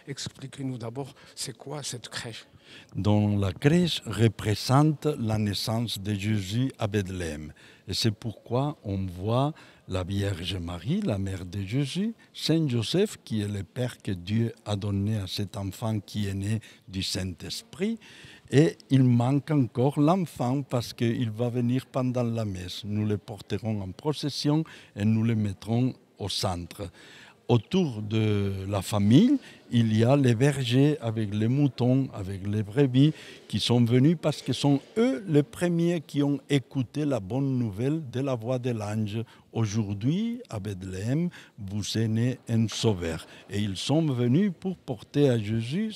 Expliquez-nous d'abord, c'est quoi cette crèche? dont la crèche représente la naissance de Jésus à Bethléem. Et c'est pourquoi on voit la Vierge Marie, la mère de Jésus, Saint Joseph, qui est le Père que Dieu a donné à cet enfant qui est né du Saint-Esprit. Et il manque encore l'enfant parce qu'il va venir pendant la messe. Nous le porterons en procession et nous le mettrons au centre. Autour de la famille, il y a les bergers avec les moutons, avec les brebis qui sont venus parce que sont eux les premiers qui ont écouté la bonne nouvelle de la voix de l'ange. Aujourd'hui, à Bethléem, vous est né un sauveur. Et ils sont venus pour porter à Jésus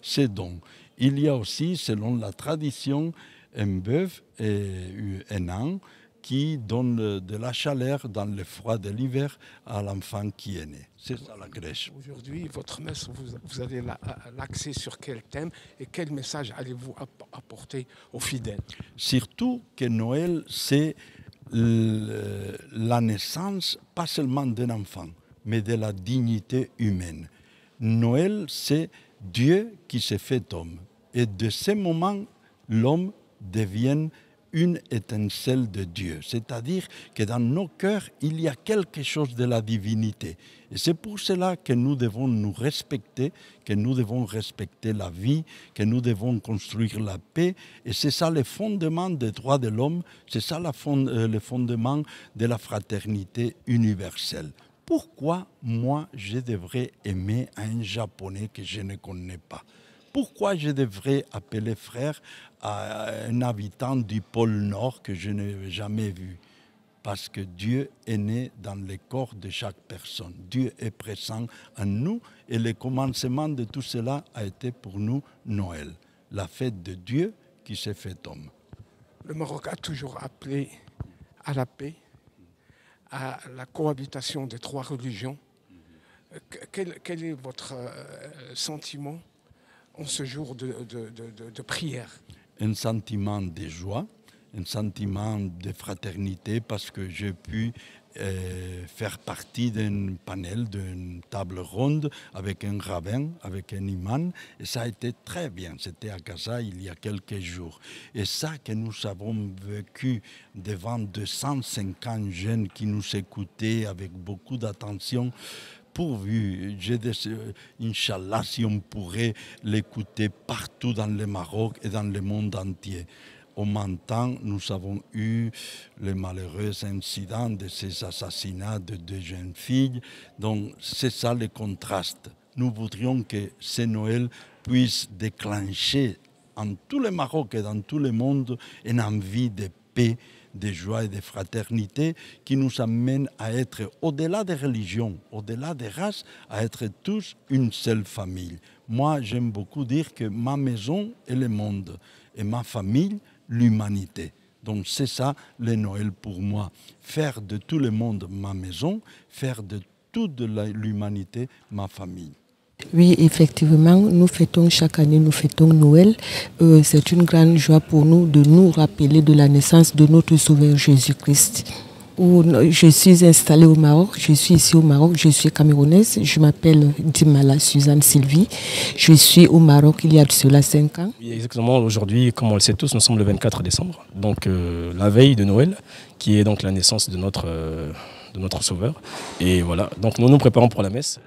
ses dons. Il y a aussi, selon la tradition, un bœuf et un âne qui donne de la chaleur dans le froid de l'hiver à l'enfant qui est né. C'est ça la crèche. Aujourd'hui, votre messe, vous avez l'accès sur quel thème et quel message allez-vous apporter aux fidèles? Surtout que Noël, c'est la naissance, pas seulement d'un enfant, mais de la dignité humaine. Noël, c'est Dieu qui s'est fait homme. Et de ce moment, l'homme devient une étincelle de Dieu. C'est-à-dire que dans nos cœurs, il y a quelque chose de la divinité. Et c'est pour cela que nous devons nous respecter, que nous devons respecter la vie, que nous devons construire la paix. Et c'est ça le fondement des droits de l'homme, c'est ça le fondement de la fraternité universelle. Pourquoi moi je devrais aimer un Japonais que je ne connais pas? Pourquoi je devrais appeler frère à un habitant du pôle Nord que je n'ai jamais vu? Parce que Dieu est né dans le corps de chaque personne. Dieu est présent en nous et le commencement de tout cela a été pour nous Noël, la fête de Dieu qui s'est fait homme. Le Maroc a toujours appelé à la paix, à la cohabitation des trois religions. Quel est votre sentiment en ce jour de prière? Un sentiment de joie, un sentiment de fraternité parce que j'ai pu faire partie d'un panel, d'une table ronde avec un rabbin, avec un imam, et ça a été très bien. C'était à Gaza il y a quelques jours. Et ça que nous avons vécu devant 250 jeunes qui nous écoutaient avec beaucoup d'attention, pourvu, Inch'Allah, si on pourrait l'écouter partout dans le Maroc et dans le monde entier. Au même temps, nous avons eu le malheureux incident de ces assassinats de deux jeunes filles. Donc, c'est ça le contraste. Nous voudrions que ce Noël puisse déclencher en tout le Maroc et dans tout le monde une envie de paix, de joie et de fraternité qui nous amène à être, au-delà des religions, au-delà des races, à être tous une seule famille. Moi, j'aime beaucoup dire que ma maison est le monde et ma famille, l'humanité. Donc c'est ça le Noël pour moi. Faire de tout le monde ma maison, faire de toute l'humanité ma famille. Oui, effectivement, nous fêtons chaque année, nous fêtons Noël. C'est une grande joie pour nous de nous rappeler de la naissance de notre Sauveur Jésus-Christ. Je suis installée au Maroc, je suis ici au Maroc, je suis camerounaise, je m'appelle Dimala Suzanne Sylvie. Je suis au Maroc il y a de cela 5 ans. Oui, exactement, aujourd'hui, comme on le sait tous, nous sommes le 24 décembre, donc la veille de Noël, qui est donc la naissance de notre Sauveur. Et voilà, donc nous nous préparons pour la messe.